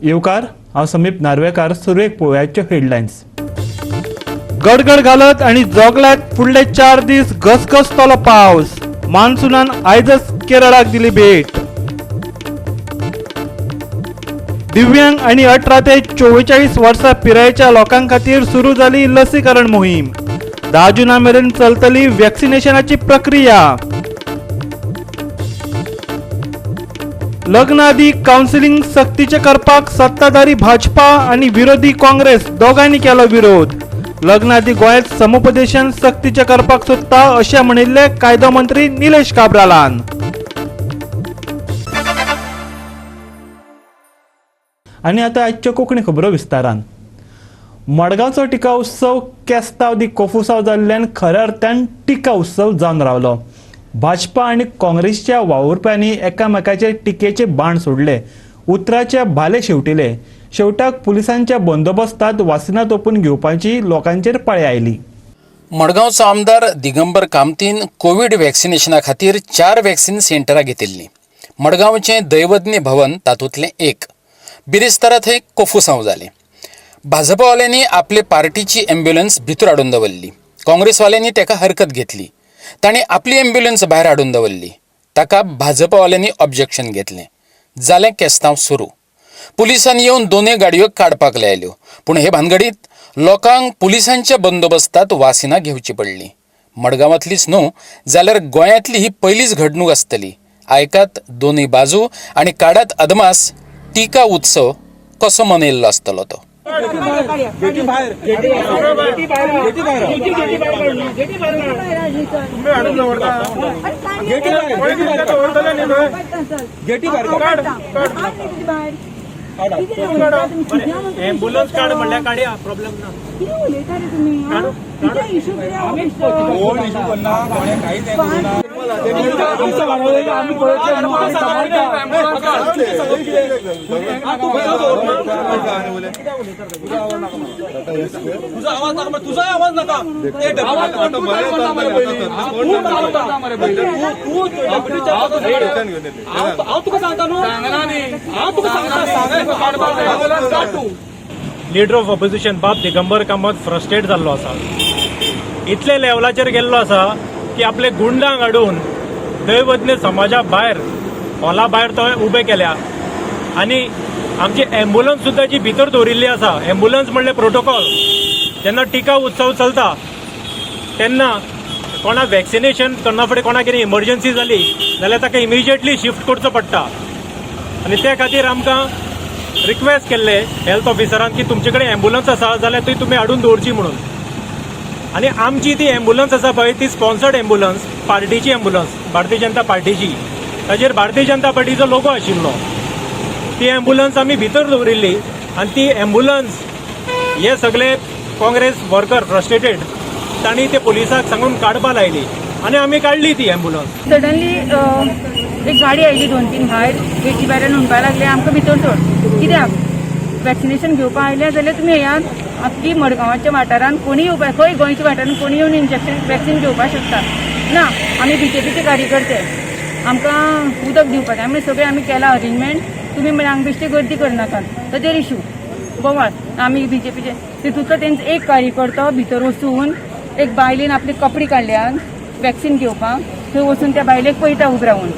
येवकार हांव समीप नार्वेकार. सुरवेक पळोवयाच्यो हेडलायन्स. गडगड घालत आणि जोगल्यात फुडले 4 दीस घसघसतलो पावस. मान्सूनान आयजच केरळाक दिली भेट. दिव्यांग आणि 18 ते 44 वर्सां पिरायेच्या लोकां खातीर सुरू जाली लसीकरण मोहीम. 10 जुना मेरेन चलतली वॅक्सिनेशनाची प्रक्रिया. लग्न आदी कावन्सिलिंग सक्तीचे करपाक सत्ताधारी भाजपा आणि विरोधी काँग्रेस दोगांनी केलो विरोध. लग्न आदी गोंयांत समुपदेशन सक्तीचे करपाक सोदता अशें म्हणिल्ले कायदो मंत्री निलेश काब्रालान. आनी आतां आजच्यो कोंकणी खबरो विस्तारान. मडगांवचो टिका उत्सव केस्तांव दी कोफुसांव जाल्ल्यान खऱ्या अर्थान टिका उत्सव जावन रावलो. भाजपा आनी काँग्रेसच्या वावुरप्यांनी एकामेकाचेर टिकेचे बाण सोडले. उतराचे भाले शेवटिले. शेवटाक पुलिसांच्या बंदोबस्तांत वासिनां तोपून घेवपाची लोकांचेर पाळी आयली. मडगांवचो आमदार दिगंबर कामतीन कोविड वॅक्सिनेशना खातीर 4 वॅक्सिन सेंटरां घेतिल्लीं. मडगांवचें दैवज्ञ भवन तातूंतलें एक. बिरेस्तारा थंय कोफुसांव जालें. भाजपावाल्यांनी आपले पार्टीची एम्ब्युलन्स भितर हाडून दवरली. काँग्रेसवाल्यांनी ताका हरकत घेतली. तांणी आपली एम्ब्युलन्स भायर हाडून दवरली. ताका भाजपावाल्यांनी ऑब्जेक्शन घेतलें. जालें केस्तांव सुरू. पुलिसांनी येवन दोनूय गाडयो काडपाक लायल्यो. पूण हे भानगडींत लोकांक पुलिसांच्या बंदोबस्तांत वासिनां घेवची पडलीं. मडगांवांतलीच न्हू जाल्यार गोंयांतली ही पयलीच घडणूक आसतली. आयकात दोनूय बाजू आनी काडात अदमास टिका उत्सव कसो मनयल्लो आसतलो तो. एम्ब्युलन्स काढ म्हणल्या काढया प्रॉब्लेम ना. उलयता रे तुमी कितें इशू तुझा आवाज नका. तुका सांगता लीडर ऑफ ऑपोजिशन बाब दिगंबर कामत फ्रस्ट्रेट जाल्लो आसा. इतले लेवलाचेर गेल्लो आसा की आपले गुंडांक हाडून दैवज्ञ समाजा भायर हॉला भायर तो उबे केल्या. आनी आमची एम्ब्युलन्स सुद्दां जी भितर दवरिल्ली आसा, एम्ब्युलन्स म्हणले प्रोटोकॉल. जेन्ना टिका उत्सव चलता तेन्ना कोणा वॅक्सिनेशन करना फुडें कोणा कितें इमर्जन्सी जाली जाल्यार ताका इमिजिएटली शिफ्ट करचो पडटा. आनी त्या खातीर आमकां रिक्वेस्ट केल्ले हेल्थ ऑफिसरान की तुमचे कडेन एम्ब्युलन्स आसा जाल्यार ती तुमी हाडून दवरची म्हणून. आनी आमची ती एम्ब्युलन्स आसा पळय ती स्पॉन्सर्ड एम्ब्युलन्स, पार्टीची एम्ब्युलन्स, भारतीय जनता पार्टीची. ताचेर भारतीय जनता पार्टीचो लोगो आशिल्लो. ती एम्ब्युलन्स आमी भितर दवरिल्ली आनी ती एम्ब्युलन्स हे सगळे काँग्रेस वर्कर फ्रस्ट्रेटेड तांणी ते पुलिसाक सांगून काडपाक लायली आनी आमी काडली ती एम्ब्युलन्स. सडनली एक गाडी आयली 2-3 भायर गेटी भायर म्हणपाक लागले आमकां भितर सोड. कित्याक वॅक्सिनेशन घेवपाक आयले जाल्यार तुमी येयात. आपली मडगांवाच्या वाठारान कोणी येवपाक, खंय गोंयच्या वाठारान कोणी येवन वॅक्सिन घेवपाक शकता ना. आमी बीजेपीचे कार्यकर्ते, आमकां उदक दिवपाक आमी सगळे आमी केला अरेंजमेंट. तुमी म्हणजे हांगा बेश्टी गर्दी करनाकात. ताचेर इशू बोवाळ आमी बीजेपीचे तितूंतलो तेंचो एक कार्यकर्तो भितर वचून एक बायलेन आपली कपडे काडल्यान वॅक्सिन घेवपाक थंय वचून त्या बायलेक पळयता उब रावून.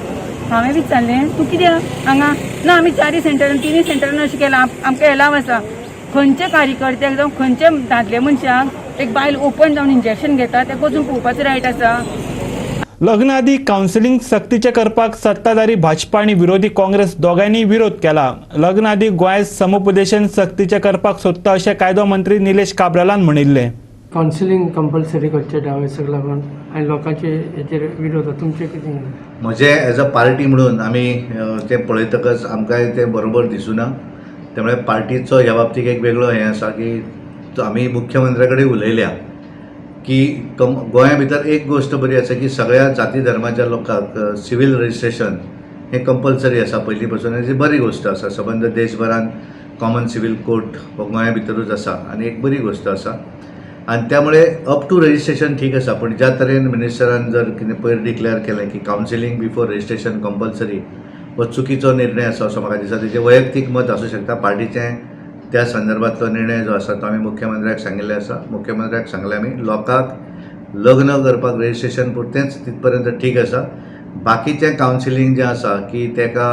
हांवें विचारलें तूं कितें हांगा ना आमी 4 सेंटरान 3 सेंटरान अशें केलां आमकां एलाव आसा. खंयच्या कार्यकर्त्याक जावं खंयच्या दादल्या मनशाक एक बायल ओपन जावन इंजेक्शन घेता तेका वचून पळोवपाचो रायट आसा. लग्न आदी कावन्सिलिंग सक्तीचे करपाक सत्ताधारी भाजपा आनी विरोधी काँग्रेस दोगांनी विरोध केला. लग्न आदी गोंयांत समुपदेशन सक्तीचे करपाक सोदता अशें कायदो मंत्री निलेश काब्रालान म्हणिल्लें. कावन्सिलिंग कंपल्सरी करचे डावेसक लागून आनी लोकांचे हेचेर विरोध तुमचें कितें? म्हजें एज अ पार्टी म्हणून आमी तें पळयतकच आमकां तें बरोबर दिसूना. त्यामुळे पार्टीचो ह्या बाबतीत एक वेगळो हें आसा की आमी मुख्यमंत्र्या कडेन उलयल्या की गोंया भितर एक गोष्ट बरी आसा की सगळ्या जाती धर्माच्या लोकांक सिवील रजिस्ट्रेशन हें कंपल्सरी आसा पयलीं पासून. हेजी बरी गोश्ट आसा. सबंद देशभरान कॉमन सिवील कोर्ट हो गोंया भितरूच आसा आनी एक बरी गोश्ट आसा. आनी त्यामुळे अप टू रजिस्ट्रेशन ठीक आसा. पण ज्या तरेन मिनिस्टरान जर कितें पयर डिक्लेअर केलें की कावन्सिलिंग बिफोर रजिस्ट्रेशन कंपल्सरी, हो चुकीचो निर्णय आसा असो म्हाका दिसता. तेजें वैयक्तीक मत आसूं शकता. पार्टीचें त्या संदर्भातलो निर्णय जो आसा तो आमी मुख्यमंत्र्याक सांगिल्ले आसा. मुख्यमंत्र्याक सांगलें आमी लोकांक लग्न करपाक रजिस्ट्रेशन पुरतेंच तितपर्यंत ठीक आसा. बाकीचें कावन्सिलींग जें आसा की तेका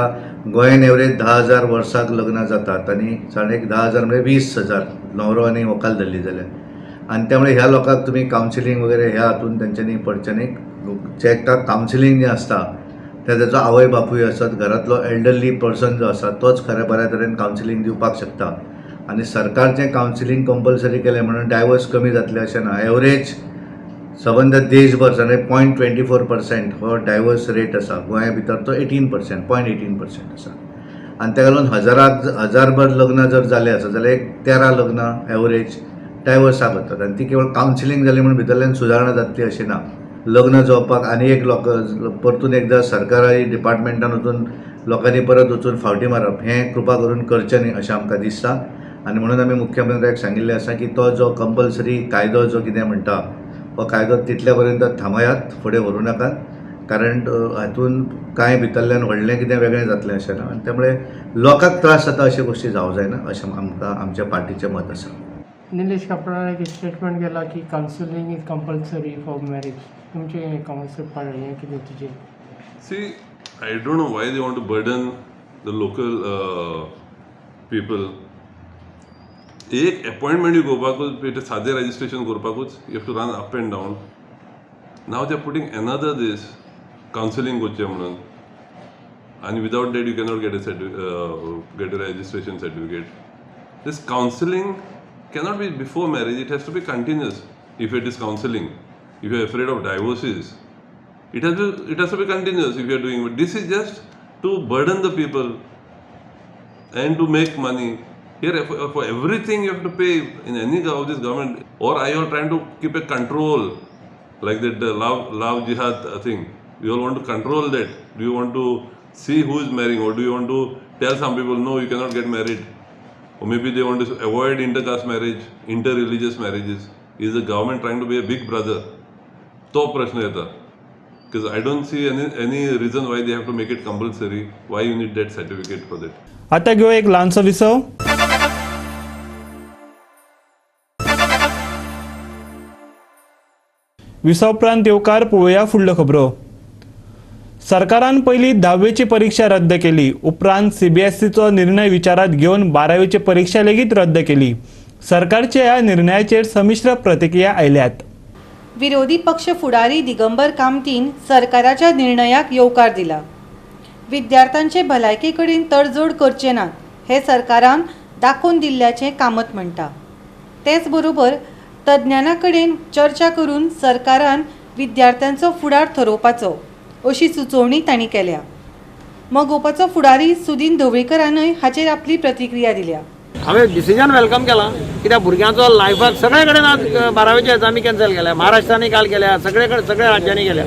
गोंयान एवरेज 10,000 वर्साक लग्नां जातात आनी एक 10,000 म्हणजे 20,000 न्हवरो आनी व्हंकल धरली जाल्यार, आनी त्यामुळे ह्या लोकांक तुमी कावन्सिलींग वगैरे ह्या हातून तेंच्यांनी पडचें न्ही. जे कावन्सिलींग जें आसता तेजो आवय बापूय आसत, घरांतलो एल्डरली पर्सन जो आसा तोच खऱ्या बऱ्या तरेन कावन्सिलींग दिवपाक शकता. आनी सरकारचें कावन्सिलींग कंपल्सरी केलें म्हणून डायवोर्स कमी जातले अशें ना. एवरेज सबंद देशभर 0.24% हो डायवोर्स रेट आसा. गोंया भितर तो 18%, 0.18% आसा. आनी तेका लागून हजारभर लग्नां जर जालें आसा जाल्यार एक 13 लग्नां एवरेज डायवोर्साक वतात. आनी ती केवळ कावन्सिलींग जाली म्हणून भितरल्यान सुदारणा जातली अशें ना. लग्न जावपाक आनी एक परतून एकदां सरकारी डिपार्टमेंटान वचून लोकांनी परत वचून फावटी मारप हें कृपा करून करचें न्ही अशें आमकां दिसता. आनी म्हणून आमी मुख्यमंत्र्याक सांगिल्लें आसा की तो जो कंपल्सरी कायदो जो कितें म्हणटा हो कायदो तितल्या पर्यंत थांबयात, फुडें व्हरूं नाकात. कारण हातून कांय भितरल्यान व्हडलें कितें वेगळें जातलें अशें ना. आनी त्यामुळे लोकांक त्रास जाता अशे गोश्टी जावं जायना अशें आमकां आमच्या पार्टीचें मत आसा. निलेश कापरान एक स्टेटमेंट केला की counselling is compulsory for marriage. तुमचे कॉन्सेप्ट हें कितें तुजें? See, I don't know why they want to burden the local people. एक अपॉइंटमेंट घेवपाकूच सादें रजिस्ट्रेशन करपाकूच you have to run up and down. Now they are putting another this counselling करचें म्हणून, आनी without date you cannot get a registration certificate. This counselling cannot be before marriage. It has to be continuous. If it is counseling, if you are afraid of divorces, it has to be continuous if you are doing it. This is just to burden the people and to make money. Here for everything you have to pay in any of this government. Or are you all trying to keep a control like that love jihad thing? You all want to control that? Do you want to see who is marrying, or do you want to tell some people no, you cannot get married? Or maybe they want to avoid intercaste marriage, inter-religious marriages. Is the government trying to be a big brother? तो प्रश्न येता. Because I don't see any reason why they have to make it compulsory. Why you need that certificate for that? आता घेऊ एक ल्हानसो विसव. विसव उपरांत येवकार पळोवया फुडल्यो खबरो. सरकारान पयली 10वीची परीक्षा रद्द केली. उपरांत CBSEचो निर्णय विचारात घेवन 12वीची परीक्षा लेगीत रद्द केली. सरकारच्या ह्या निर्णयाचेर संमिश्र प्रतिक्रिया आयल्यात. विरोधी पक्ष फुडारी दिगंबर कामतीन सरकाराच्या निर्णयाक येवकार दिला. विद्यार्थ्यांचे भलायके कडेन तडजोड करचे नात हे सरकारान दाखोवन दिल्ल्याचें कामत म्हणटा. तेच बरोबर तज्ञांना कडेन चर्चा करून सरकारान विद्यार्थ्यांचो फुडार ठरोवपाचो अशी सुचोवणी तांणी केल्या. मगोपाचो फुडारी सुदीन ढवळीकरानय हाचेर आपली प्रतिक्रिया दिल्या. हांवें डिसिजन वेलकम केला, कित्याक भुरग्यांचो लायफाक सगळे कडेन आज 12वीचे एग्जामी कॅन्सल केल्या. महाराष्ट्रांनी काल केल्या, सगळे राज्यांनी केल्या.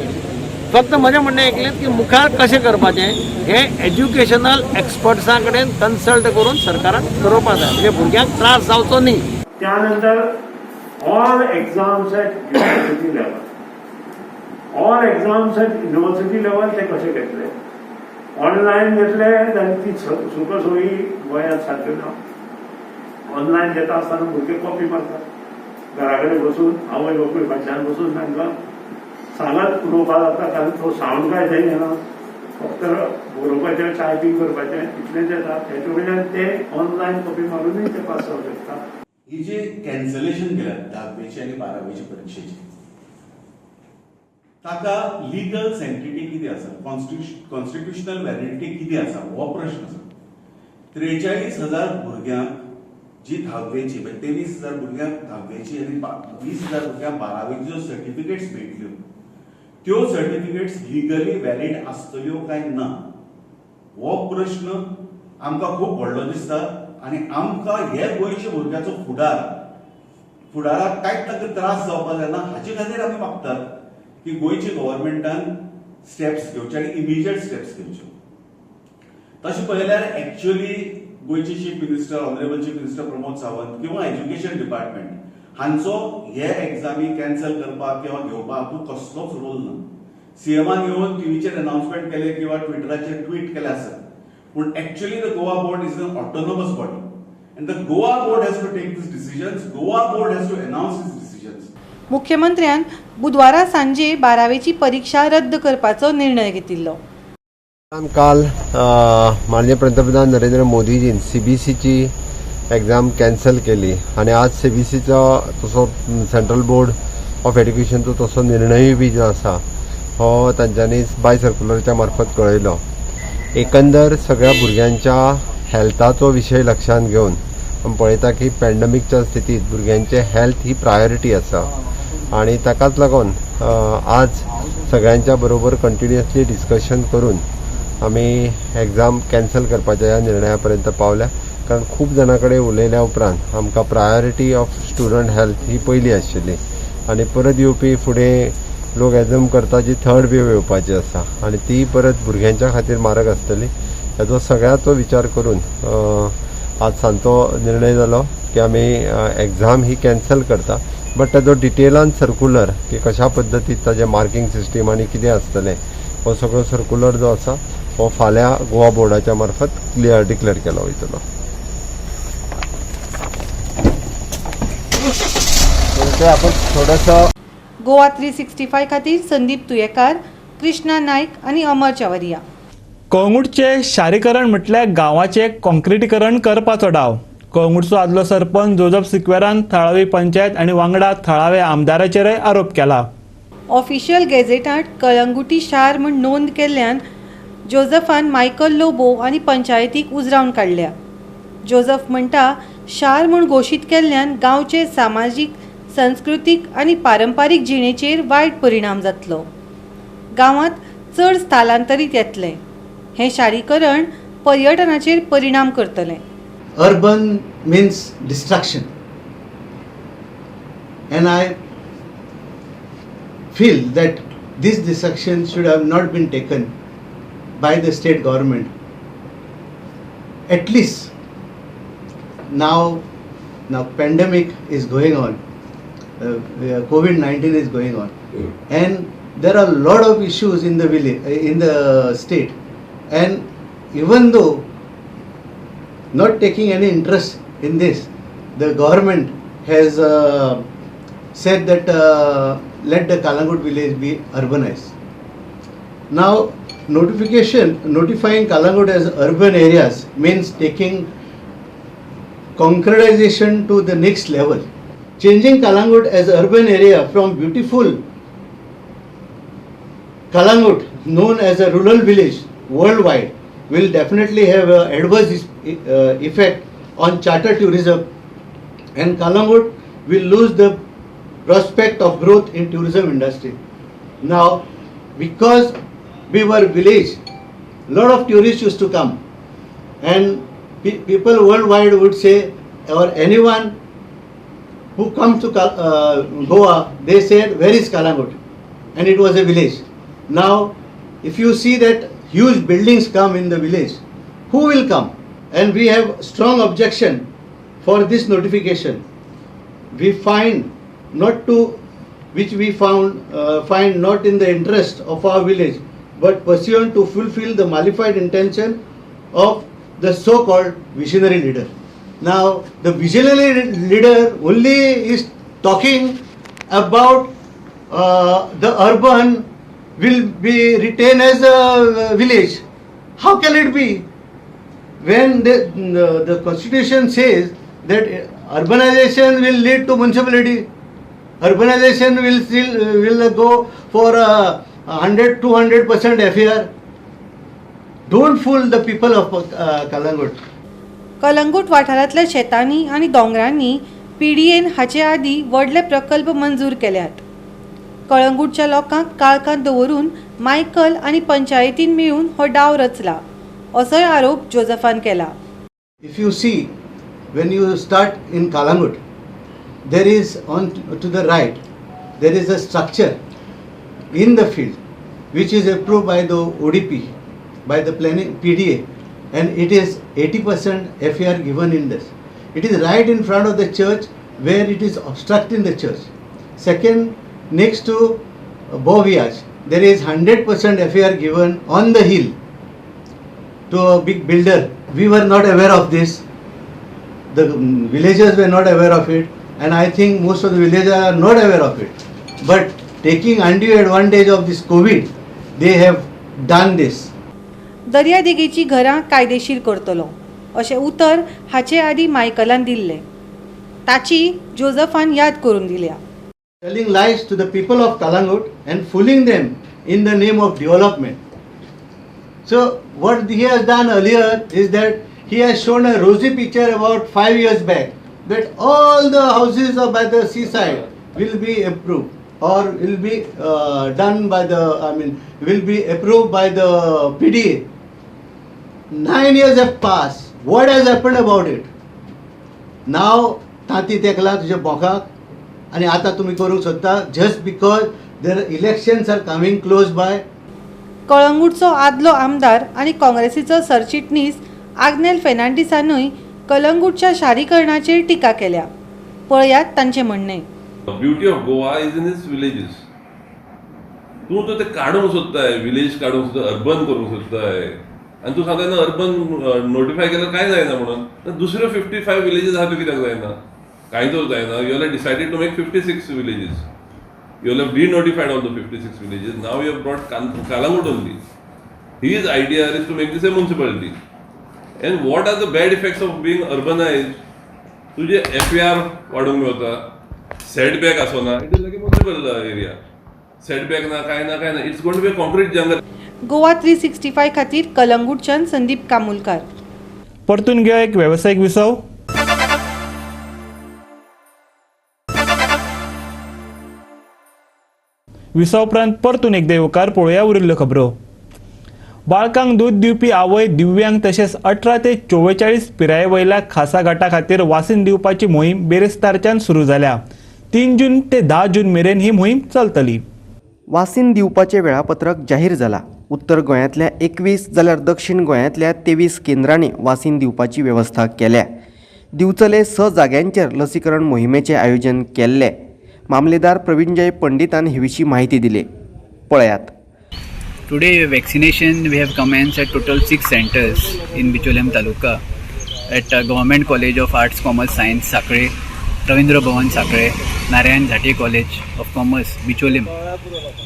फक्त म्हजें म्हणणें एकलेंच की मुखार कशें करपाचें हें एज्युकेशनल एक्सपर्ट्सां कडेन कन्सल्ट करून सरकारान ठरोवपाक जाय, म्हणजे भुरग्यांक त्रास जावचो न्ही. त्यानंतर all exams at university level ते कशें घेतले? ऑनलायन घेतले जाल्यार ती सुखसोयी गोंयांत सारक्यो ना. ऑनलायन घेता आसतना भुरगे कॉपी मारतात. घरा कडेन बसून आवय बापूय फाटल्यान बसून तांकां सांगत उलोवपा जाता, कारण तो सावंड काय थंय येना. फक्त बरोवपाचें, टायपींग करपाचें इतलेंच येता. तेचे वयल्यान ते ऑनलायन कॉपी मारूनय ते पास जावंक शकता. ही जी कॅन्सलेशन केल्या 10वीची आनी 12वीची परीक्षेची, ताका लिगल सेंटिटी कितें आसा, कॉन्स्टिट्युशनल व्हॅलिडिटी कितें आसा हो प्रश्न आसा. 43,000 भुरग्यांक जी 10वीची, 23,000 भुरग्यांक 10वीची आनी 20,000 भुरग्यांक 12वीची ज्यो सर्टिफिकेट्स मेळटल्यो, त्यो सर्टिफिकेट्स लिगली व्हॅलीड आसतल्यो काय ना हो प्रश्न आमकां खूब व्हडलो दिसता. आनी आमकां हे गोंयच्या भुरग्याचो फुडाराक कांयच ताका त्रास जावपाक जायना हाचे खातीर आमी मागतात की गोंयच्या गव्हर्मेंटान स्टेप्स घेवचे आनी इमिजिएट स्टेप्स घेवच्यो. तशें पळयल्यार एक्च्युअली गोंयचे chief minister, honourable chief minister Pramod Sawant किंवा एज्युकेशन डिपार्टमेंट हांचो हे एग्जामी कॅन्सल करपाक किंवा घेवपाक हातूंत कसलोच रोल ना. सीएमान येवन टीव्हीचेर अनाउन्समेंट केले किंवा ट्विटराचेर ट्वीट केले आसत, But actually the Goa board is an autonomous body. And the Goa board has to take these decisions. Goa board has to announce these decisions. मुख्यमंत्र्यान बुधवारा सांजे 12वीची परीक्षा रद्द करपाचो निर्णय घेतिल्लो. काल माननीय पंतप्रधान नरेंद्र मोदीजीन CBSEची एग्जाम कॅन्सल केली आणि आज CBSEचो तसो सेंट्रल बोर्ड ऑफ एड्युकेशनचो तसो निर्णय बी जो आसा हो तांच्यांनी बाय सर्क्युलरच्या मार्फत कळयलो. एकंदर सगळ्या भुरग्यांच्या हेल्थाचो विशय लक्षात घेवन आमी पळयता की पॅन्डेमिकच्या स्थितीत भुरग्यांचे हेल्थ ही प्रायोरिटी आसा आणि ताकाच लागून आज सगळ्यांच्या बरोबर कंटिन्युअसली डिस्कशन करून आमी एग्जाम कॅन्सल करपाच्या ह्या निर्णया पर्यंत पावल्या. कारण खूब जाणां कडेन उलयल्या उपरांत आमकां प्रायोरिटी ऑफ स्टुडंट हेल्थ ही पयली आशिल्ली आनी परत येवपी फुडें लोक एज्यूम करता जी थर्ड वेव येवपाची आसा आनी ती परत भुरग्यांच्या खातीर मारक आसतली. हेजो सगळ्याचो विचार करून आज सांजचो निर्णय जालो की आमी एग्जाम ही कॅन्सल करता. बट ताजो डिटेलान सर्क्युलर की कशा पद्दतीन ताजें मार्कींग सिस्टीम आनी कितें आसतलें हो सगळो सर्क्युलर जो आसा हो फाल्यां गोवा बोर्डाच्या मार्फत डिक्लेअर केलो वयतलो. आपण थोडंसं गोवा 365 खातीर संदीप तुयेकार, कृष्णा नायक आनी अमर चावरिया. कळंगूटचे शारीकरण म्हटल्यार गांवाचें कॉन्क्रिटीकरण करपाचो डाव. कळंगूटचो आदलो सरपंच जोजफ सिक्वेरान थळावी पंचायत आनी वांगडा थळावे आमदाराचेरय आरोप केला. ऑफिशियल गॅझेटांत कळंगुटी शार म्हूण नोंद केल्ल्यान जोझफान मायकल लोबो आनी पंचायतीक उजरावन काडल्या. जोझफ म्हणटा शार म्हूण घोशीत केल्ल्यान गांवचे सामाजीक, संस्कृतीक आनी पारंपारीक जिणेचेर वायट परिणाम जातलो. गांवांत चड स्थलांतरीत येतले. हें शारीकरण पर्यटनाचेर परिणाम करतलें. Urban means destruction, and I feel that this destruction should have not been taken by the state government. At least now pandemic is going on, COVID-19 is going on, and there are a lot of issues in the village, in the state, and even though not taking any interest in this, the government has said that let the Kalangut village be urbanized. Now notifying Kalangut as urban areas means taking concretization to the next level. Changing Kalangut as urban area from beautiful Kalangut known as a rural village worldwide will definitely have an adverse effect on charter tourism, and Kalangut will lose the prospect of growth in tourism industry. Now, because we were village, lot of tourists used to come, and people worldwide would say, or anyone who comes to Goa, they said, where is Kalangut? And it was a village. Now, if you see that huge buildings come in the village, who will come? And we have strong objection for this notification. We find not in the interest of our village, but pursuant to fulfill the malified intention of the so-called visionary leader. Now, the visionary leader only is talking about the urban will be retained as a village. How can it be when the constitution says that urbanization will lead to municipality? Urbanization will go for 100-200% FAR. Don't fool the people of Kalangut. Calangute वाठारांतल्या शेतांनी आनी दोंगरांनी PDAन हाचे आदीं व्हडले प्रकल्प मंजूर केल्यात. कळंगूटच्या लोकांक काळखांत दवरून मायकल आनी पंचायतीन मेळून हो डाव रचला असोय आरोप जोझफान केला. If you see, when you start in Kalangut, there is on to the right, there is a structure in the field which is approved by the ODP, by the planning PDA, and it is 80% FAR given in this. It is right in front of the church where it is obstructing the church. Second, next to Boviage, there is 100% FAR given on the hill. to a big builder. We were not aware of this. The villagers were not aware of it, and I think most of the villagers are not aware of it. But taking undue advantage of this COVID, they have done this. दर्यादेगेची घरां कायदेशीर करतलो अशें उतर हाचे आदी मायकलान दिल्लें. ताची जोझफान याद करून दिल्या. Telling lies to the people of Kalangut and fooling them in the name of development. So what he has done earlier is that he has shown a rosy picture about 5 years back that all the houses by the seaside will be approved or will be done by the, will be approved by the PDA. 9 years have passed. What has happened about it? Now ताती तेकला तुझे बोकाक आणि आता तुम्ही करूंक सोदता just because their elections are coming close by. कळंगूटचो आदलो आमदार आणि काँग्रेसीचो सरचिटणीस आग्नेल फेर्नांडीसानूय कळंगूटच्या शारीकरणाचेर टिका केल्या. पळयात तांचे म्हणणे. Beauty of Goa is in its villages. तूं तो ते काडूंक सोदताय, विलेज काडूंक सोदता, अर्बन करूंक सोदताय, आनी तूं सांगता ना अर्बन नोटिफाय केल्यार कांय जायना म्हणून. दुसऱ्यो 55 विलेजीस आहा त्यो कित्याक जायना? कांय तर जायना. You have decided to make 56 villages. You will have denotified all the 56 villages. Now you have brought Kalangut only. His idea is to make this a municipality. And what are the bad effects of being urbanized? तुझे FAR वाढूंक मेवता, setback आसोना. It is like a municipal area. Setback ना काय ना. It's going to be a concrete jungle. Goa 365 खातीर कलंगूटच्यान संदीप कामुलकार. परतून घेऊ एक व्यावसायिक विसव. विसव उपरांत परतून एकदा येवकार पळोवया उरिल्ल्यो खबरो. बाळकांक दूध दिवपी आवय, दिव्यांग तशेंच 18 ते 44 पिराये वयल्या खासा गटा खातीर वासीन दिवपाची मोहीम बेरेस्तारच्यान सुरू जाल्या. 3 जून ते 10 जून मेरेन ही मोहीम चलतली. वासीन दिवपाचें वेळापत्रक जाहीर जालां. उत्तर गोंयांतल्या 21 जाल्यार दक्षिण गोंयांतल्या 23 केंद्रांनी वासीन दिवपाची वेवस्था केल्या. दिवचले 6 जाग्यांचेर लसीकरण मोहिमेचें आयोजन केल्लें. मामलेदार प्रवीणजय पंडितान हे विशीं माहिती दिली. पळयात. Today vaccination we have commenced at total 6 centers in Bicholim Taluka at Government College of Arts, Commerce, Science, Sakre, Ravindra Bhavan, Sakre, Narayan Jati College of Commerce, Bicholim,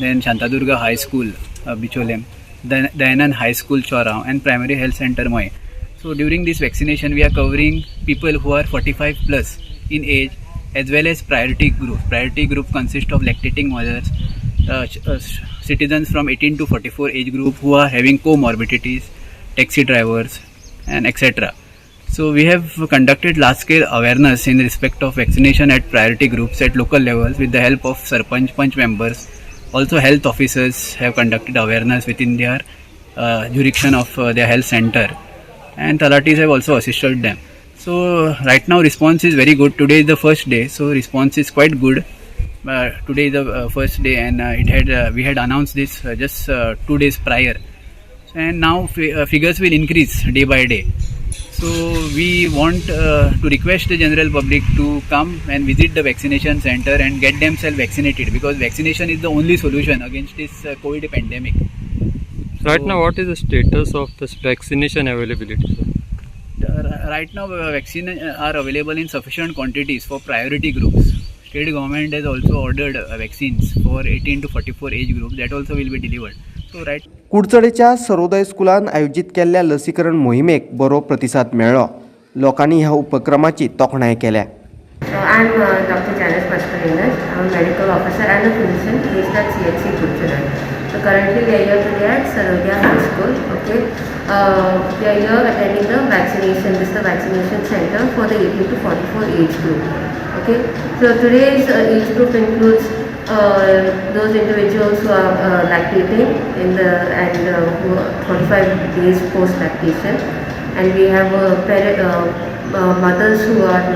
then Shantadurga High School, Bicholim, Dayanand High School, Chorao, and Primary Health Center, Moy. So during this vaccination we are covering people who are 45 plus in age as well as priority group. Priority group consists of lactating mothers, citizens from 18 to 44 age group who are having comorbidities, taxi drivers, and etc. So we have conducted large-scale awareness in respect of vaccination at priority groups at local levels with the help of Sarpanch Panch members. Also health officers have conducted awareness within their jurisdiction of their health center, and Talatis have also assisted them. So right now response is very good. Today is the first day, so response is quite good. Today is the first day, and we had announced this just 2 days prior, and now figures will increase day by day. So we want to request the general public to come and visit the vaccination center and get themselves vaccinated, because vaccination is the only solution against this COVID pandemic. Right now, what is the status of this vaccination availability? Right now vaccines are available in sufficient quantities for priority groups. State government has also ordered vaccines for 18 to 44 age group. That also will be delivered. So right. कुडचडेच्या Sarode स्कुलान आयोजित केल्ल्या लसीकरण मोहिमेक बरो प्रतिसाद मेळ्ळो. लोकांनी ह्या उपक्रमाची तोखणाय केल्या. I'm Dr. Janice Mascarenas. I'm a medical officer and a physician based at CHC Kuchadal. So currently we are here today at Sarodia High School. Okay, we are here attending the vaccination. This is the vaccination center for the 18 to 44 age group. Okay, so today's age group includes those individuals who are lactating and who are 45 days post lactation, and we have mothers who have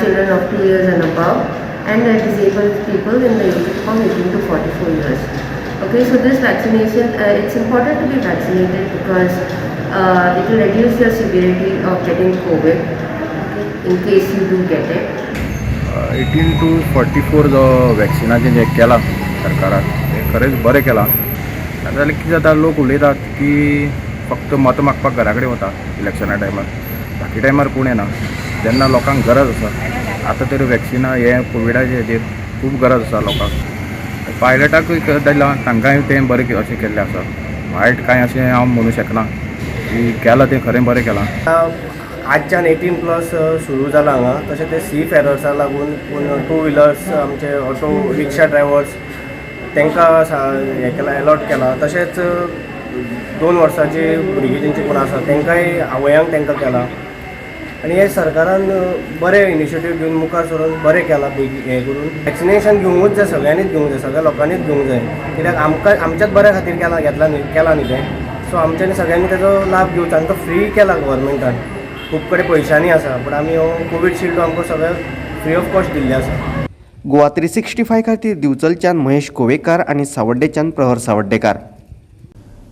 children of 2 years and above, and disabled people in the age from 18 to 44 years. Okay, so this vaccination, it's important to be vaccinated because it will reduce your severity of getting COVID, okay, in case you do get it. 18 to 44 जो वॅक्सिनाचें जें केलां सरकारान तें खरेंच बरें केलां. जाल्यार कितें जाता, लोक उलयतात की फक्त मत मागपाक घरा कडेन वता इलेक्शना टायमार, बाकी टायमार कोण येना. जेन्ना लोकांक गरज आसा, आतां तरी वॅक्सिना हे कोविडाचे हेजेर खूब गरज आसा लोकांक. पायलटाकूय दिलां, तांकांय तें बरें अशें केल्लें आसा. वायट कांय अशें हांव म्हणूं शकना की केलां तें खरें बरें केलां. आजच्यान 18+ सुरू जालां हांगा. तशें ते सी फेरर्सां लागून पूण 2 व्हिलर्स आमचे ऑटो रिक्षा ड्रायव्हर्स तांकां हें केलां, अलॉट केलां. तशेंच 2 वर्सांची भुरगीं जेंची कोण आसा तांकांय आवयांक तांकां केलां. आनी हे सरकारान बरे इनिशिएटीव घेवन मुखार सरून बरें केलां. हें करून वॅक्सिनेशन घेवंकूच जाय, सगळ्यांनीच घेवंक जाय, सगळ्या लोकांनीच घेवंक जाय. कित्याक आमच्याच बऱ्या खातीर केलां न्ही तें. सो आमच्यांनी सगळ्यांनी तेजो लाभ घेवचो. आनी तो फ्री केला गव्हर्मेंटान. खूब कडेन पयशांनी आसा, पूण आमी हो कोविडशिल्ड आमकां सगळ्याक फ्री ऑफ कॉस्ट दिल्ले आसा. गोवा 365 खातीर दिवचलच्यान महेश कोवेकार आनी सावड्डेच्यान प्रहर सावड्डेकार.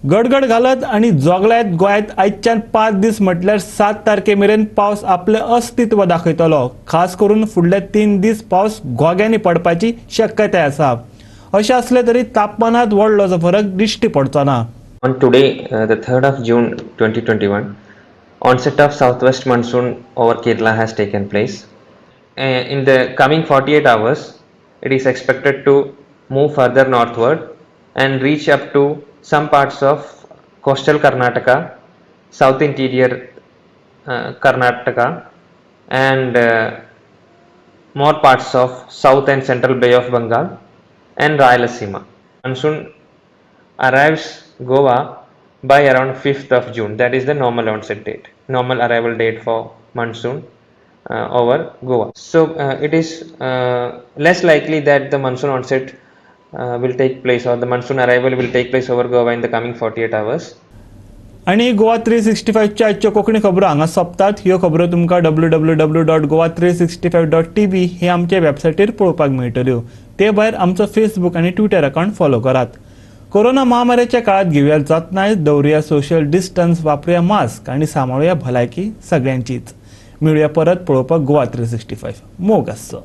गडगड घालत आणि जोगल्यात गोंयांत आयच्यान 5 दीस म्हटल्यार 7 तारखे मेरेन पावस आपलें अस्तित्व दाखयतलो. खास करून फुडले 3 दीस पावस घोग्यांनी पडपाची शक्यताय आसा. अशें असलें तरी तापमानात व्हडलोसो फरक दिश्टी पडचो ना. On today, the 3rd of June 2021, onset of southwest monsoon over Kerala has taken place. In the coming 48 hours, it is expected to move further northward and reach up to some parts of coastal Karnataka, south interior Karnataka, and more parts of south and central Bay of Bengal and Rayalaseema. Monsoon arrives Goa by around 5th of June. That is the normal onset date, normal arrival date for monsoon over Goa. So it is less likely that the monsoon onset will take place, or the monsoon arrival will take place over Goa in the coming 48 hours. आणि गोवा 365च्या आजच्यो कोंकणी खबरो हांगा सोंपतात. ह्यो खबरो तुमकां www.goa365.tv हे आमचे वेबसायटीर पळोवपाक मेळटल्यो. ते भायर आमचो फेसबूक आनी ट्विटर अकाउंट फॉलो करात. कोरोना महामारीच्या काळात घेवया जतनाय, दवरुया सोशल डिस्टन्स, वापरुया मास्क आणि सांबाळुया भलायकी सगळ्यांचीच. मेळुया परत पळोवपाक गोवा 365. मोग आसचो.